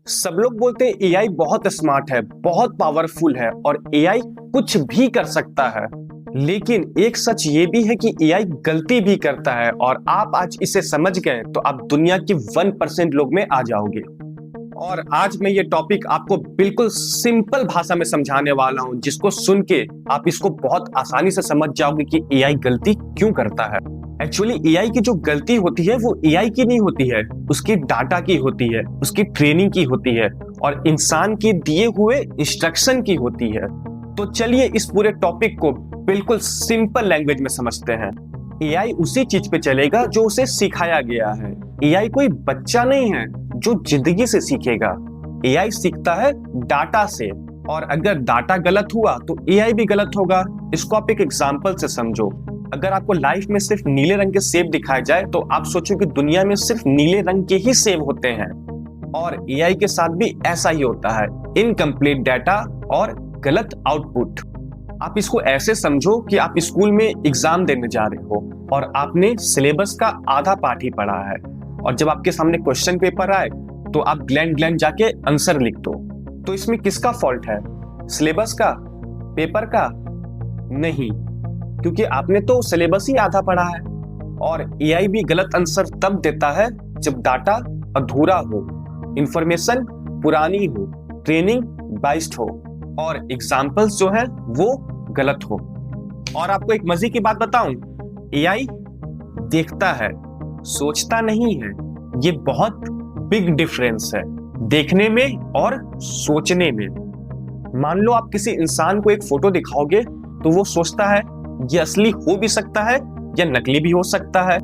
सब लोग बोलते हैं एआई बहुत स्मार्ट है, बहुत पावरफुल है और एआई कुछ भी कर सकता है। लेकिन एक सच ये भी है कि एआई गलती भी करता है और आप आज इसे समझ गए तो आप दुनिया के 1% लोग में आ जाओगे। और आज मैं ये टॉपिक आपको बिल्कुल सिंपल भाषा में समझाने वाला हूं, जिसको सुन के आप इसको बहुत आसानी से समझ जाओगे कि एआई गलती क्यों करता है। एक्चुअली एआई की जो गलती होती है वो एआई की नहीं होती है, उसकी डाटा की होती है, उसकी ट्रेनिंग की होती है और इंसान के दिए हुए इंस्ट्रक्शन की होती है। तो चलिए इस पूरे टॉपिक को बिल्कुल सिंपल लैंग्वेज में समझते हैं। एआई उसी चीज पे चलेगा जो उसे सिखाया गया है। एआई कोई बच्चा नहीं है जो जिंदगी से सीखेगा। एआई सीखता है डाटा से, और अगर डाटा गलत हुआ तो एआई भी गलत होगा। इसको आप एक एग्जांपल से समझो। अगर आपको लाइफ में सिर्फ नीले रंग के सेब दिखाए जाए तो आप सोचो कि दुनिया में सिर्फ नीले रंग के ही सेब होते हैं, और एआई के साथ भी ऐसा ही होता है, इनकम्प्लीट डाटा और गलत आउटपुट। आप इसको ऐसे समझो कि आप स्कूल में एग्जाम देने जा रहे हो और आपने सिलेबस का आधा पार्ट ही पढ़ा है, और जब आपके सामने क्वेश्चन पेपर आए तो आप ग्लैंड जाके आंसर लिख दो। तो इसमें किसका फॉल्ट है? सिलेबस का? पेपर का? नहीं, क्योंकि आपने तो सिलेबस ही आधा पढ़ा है। और एआई भी गलत आंसर तब देता है जब डाटा अधूरा हो, इंफॉर्मेशन पुरानी हो, ट्रेनिंग बाइस्ड हो और एग्जाम्पल्स जो है वो गलत हो। और आपको एक मजे की बात बताऊं, एआई देखता है, सोचता नहीं है। ये बहुत बिग डिफरेंस है देखने में और सोचने में। मान लो आप किसी इंसान को एक फोटो दिखाओगे तो वो सोचता है ये असली हो भी सकता है या नकली भी हो सकता है,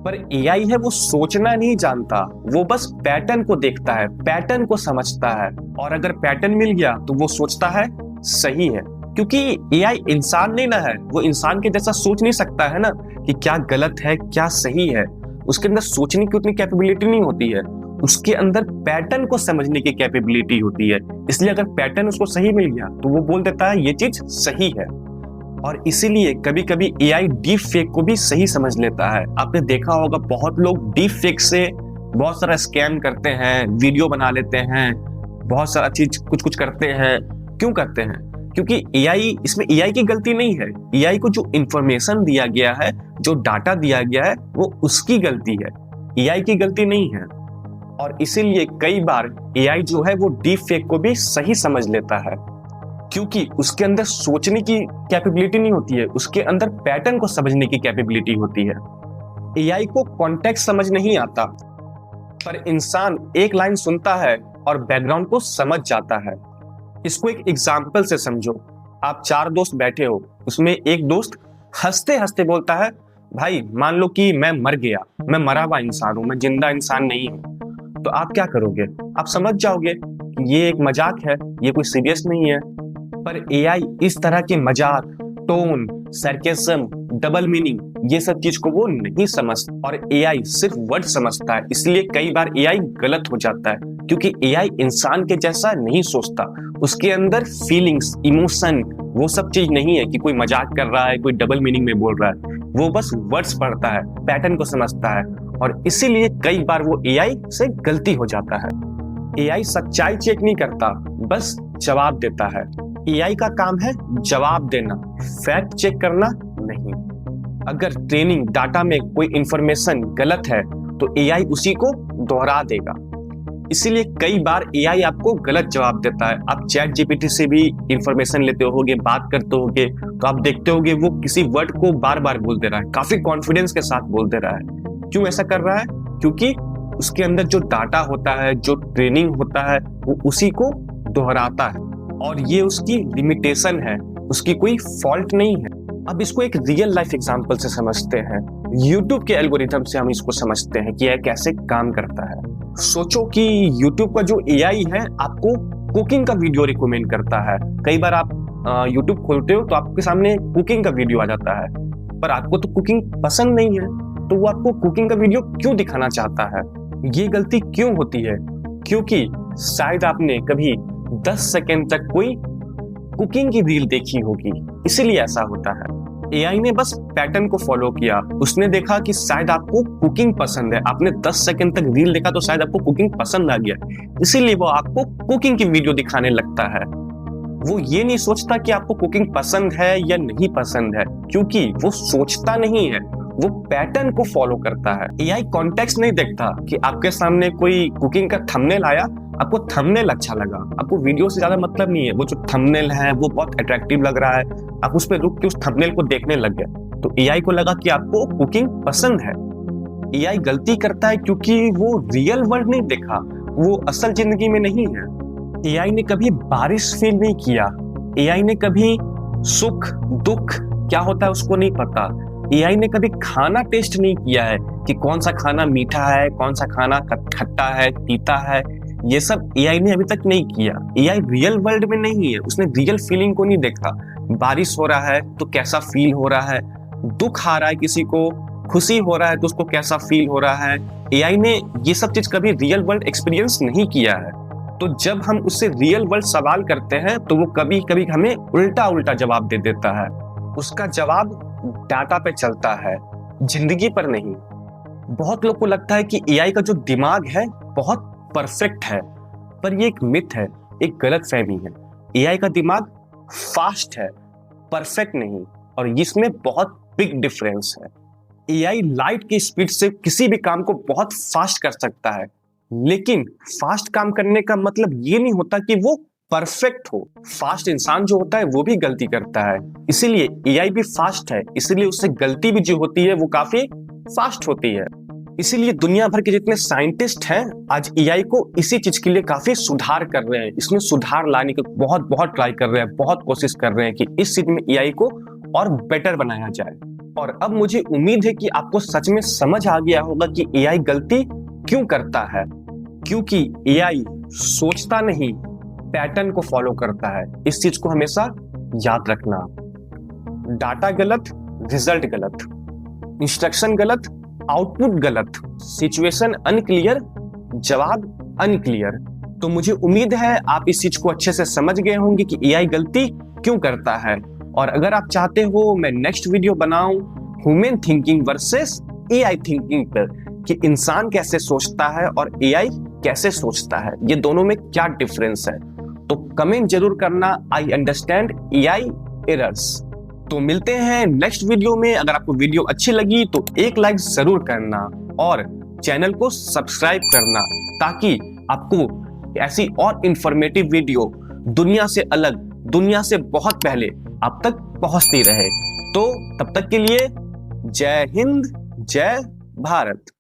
पर एआई है वो सोचना नहीं जानता, वो बस पैटर्न को देखता है, पैटर्न को समझता है, और अगर पैटर्न मिल गया तो वो सोचता है सही है। क्योंकि एआई इंसान नहीं ना है, वो इंसान के जैसा सोच नहीं सकता है ना कि क्या गलत है क्या सही है। उसके अंदर सोचने की उतनी कैपेबिलिटी नहीं होती है, उसके अंदर पैटर्न को समझने की कैपेबिलिटी होती है। इसलिए अगर पैटर्न उसको सही मिल गया तो वो बोल देता है ये चीज सही है। और इसीलिए कभी कभी एआई डीप फेक को भी सही समझ लेता है। आपने देखा होगा बहुत लोग डीप फेक से बहुत सारा स्कैम करते हैं, वीडियो बना लेते हैं, बहुत सारा चीज कुछ कुछ करते हैं। क्यों करते हैं? क्योंकि एआई, इसमें एआई की गलती नहीं है। एआई को जो इंफॉर्मेशन दिया गया है, जो डाटा दिया गया है, वो उसकी गलती है, एआई की गलती नहीं है। और इसीलिए कई बार एआई जो है वो डीप फेक को भी सही समझ लेता है, क्योंकि उसके अंदर सोचने की कैपेबिलिटी नहीं होती है, उसके अंदर पैटर्न को समझने की कैपेबिलिटी होती है। एआई को कॉन्टेक्स्ट समझ नहीं आता, पर इंसान एक लाइन सुनता है और बैकग्राउंड को समझ जाता है। इसको एक एग्जांपल से समझो। आप 4 दोस्त बैठे हो, उसमें एक दोस्त हंसते हंसते बोलता है भाई मान लो कि मैं मर गया, मैं मरा हुआ इंसान हूं, मैं जिंदा इंसान नहीं हूं। तो आप क्या करोगे? आप समझ जाओगे कि ये एक मजाक है, ये कोई सीरियस नहीं है। पर एआई इस तरह के मजाक, टोन, सरकेज़म, डबल मीनिंग, ये सब चीज को वो नहीं समझता, और एआई सिर्फ वर्ड समझता है। इसलिए कई बार एआई गलत हो जाता है, क्योंकि एआई इंसान के जैसा नहीं सोचता। उसके अंदर फीलिंग्स, इमोशन, वो सब चीज नहीं है कि कोई मजाक कर रहा है, कोई डबल मीनिंग में बोल रहा है। वो बस वर्ड्स पढ़ता है, पैटर्न को समझता है, और इसीलिए कई बार वो एआई से गलती हो जाता है। एआई सच्चाई चेक नहीं करता, बस जवाब देता है। एआई का काम है जवाब देना, फैक्ट चेक करना नहीं। अगर ट्रेनिंग डाटा में कोई इंफॉर्मेशन गलत है तो एआई उसी को दोहरा देगा। इसीलिए कई बार एआई आपको गलत जवाब देता है। आप चैट जीपीटी से भी इंफॉर्मेशन लेते होगे, बात करते होगे, तो आप देखते होगे वो किसी वर्ड को बार बार बोल दे रहा है, काफी कॉन्फिडेंस के साथ बोल दे रहा है। क्यों ऐसा कर रहा है? क्योंकि उसके अंदर जो डाटा होता है, जो ट्रेनिंग होता है, वो उसी को दोहराता है, और ये उसकी लिमिटेशन है, उसकी कोई फॉल्ट नहीं है। अब इसको एक रियल लाइफ एग्जांपल से समझते हैं। YouTube के एल्गोरिथम से हम इसको समझते हैं कि यह कैसे काम करता है। सोचो कि YouTube का जो एआई है आपको कुकिंग का वीडियो रिकमेंड करता है। कई बार आप YouTube खोलते हो तो आपके सामने कुकिंग का वीडियो आ जाता है, पर आपको तो कुकिंग पसंद नहीं है, तो वो आपको कुकिंग का वीडियो क्यों दिखाना चाहता है? ये गलती क्यों होती है? क्योंकि शायद आपने कभी 10 सेकंड तक कोई कुकिंग की रील देखी होगी, इसीलिए ऐसा होता है। एआई ने बस पैटर्न को फॉलो किया। उसने देखा कि शायद आपको कुकिंग पसंद है, आपने 10 सेकंड तक रील देखा तो शायद आपको कुकिंग पसंद आ गया, इसीलिए वो आपको कुकिंग की वीडियो दिखाने लगता है। वो ये नहीं सोचता कि आपको कुकिंग पसंद है या नहीं पसंद है, क्योंकि वो सोचता नहीं है, वो पैटर्न को फॉलो करता है। एआई कॉन्टेक्स्ट नहीं देखता कि आपके सामने कोई कुकिंग का थंबनेल आया, आपको थंबनेल अच्छा लगा, आपको वीडियो से ज्यादा मतलब नहीं है, वो जो थंबनेल है वो बहुत अट्रैक्टिव लग रहा है, आप उस पर रुक के उस थंबनेल को देखने लग गए, तो एआई को लगा कि आपको कुकिंग पसंद है। एआई गलती करता है क्योंकि वो रियल वर्ल्ड नहीं देखा, वो असल जिंदगी में नहीं है। एआई ने कभी बारिश फील नहीं किया, एआई ने कभी सुख दुख क्या होता है उसको नहीं पता, एआई ने कभी खाना टेस्ट नहीं किया है कि कौन सा खाना मीठा है, कौन सा खाना खट्टा है, तीता है, ये सब एआई ने अभी तक नहीं किया। एआई रियल वर्ल्ड में नहीं है, उसने रियल फीलिंग को नहीं देखा। बारिश हो रहा है तो कैसा फील हो रहा है, दुख आ रहा है किसी को, खुशी हो रहा है तो उसको कैसा फील हो रहा है, एआई ने ये सब चीज कभी रियल वर्ल्ड एक्सपीरियंस नहीं किया है। तो जब हम उससे रियल वर्ल्ड सवाल करते हैं तो वो कभी कभी हमें उल्टा उल्टा जवाब दे देता है। उसका जवाब डाटा पे चलता है, जिंदगी पर नहीं। बहुत लोग को लगता है कि एआई का जो दिमाग है बहुत परफेक्ट है, पर ये एक मिथ है, एक गलतफहमी है। एआई का दिमाग फास्ट है, परफेक्ट नहीं, और इसमें बहुत बिग डिफरेंस है। एआई लाइट की स्पीड से किसी भी काम को बहुत फास्ट कर सकता है, लेकिन फास्ट काम करने का मतलब ये नहीं होता कि वो परफेक्ट हो। फास्ट इंसान जो होता है वो भी गलती करता है, इसीलिए एआई भी फास्ट है, इसीलिए उससे गलती भी जो होती है वो काफी फास्ट होती है। इसीलिए दुनिया भर के जितने साइंटिस्ट हैं आज एआई को इसी चीज के लिए काफी सुधार कर रहे हैं, इसमें सुधार लाने की बहुत बहुत ट्राई कर रहे हैं, बहुत कोशिश कर रहे हैं कि इस चीज में एआई को और बेटर बनाया जाए। और अब मुझे उम्मीद है कि आपको सच में समझ आ गया होगा कि एआई गलती क्यों करता है, क्योंकि एआई सोचता नहीं, पैटर्न को फॉलो करता है। इस चीज को हमेशा याद रखना। डाटा गलत, रिजल्ट गलत, इंस्ट्रक्शन गलत, आउटपुट गलत, सिचुएशन अनक्लियर, जवाब अनक्लियर। तो मुझे उम्मीद है आप इस चीज को अच्छे से समझ गए होंगे कि एआई गलती क्यों करता है। और अगर आप चाहते हो मैं नेक्स्ट वीडियो बनाऊं human thinking versus AI thinking पर, कि इंसान कैसे सोचता है और एआई कैसे सोचता है, ये दोनों में क्या डिफरेंस है, तो कमेंट जरूर करना आई अंडरस्टैंड एआई एरर्स। तो मिलते हैं नेक्स्ट वीडियो में। अगर आपको वीडियो अच्छी लगी तो एक लाइक जरूर करना और चैनल को सब्सक्राइब करना, ताकि आपको ऐसी और इंफॉर्मेटिव वीडियो दुनिया से अलग, दुनिया से बहुत पहले आप तक पहुंचती रहे। तो तब तक के लिए जय हिंद, जय भारत।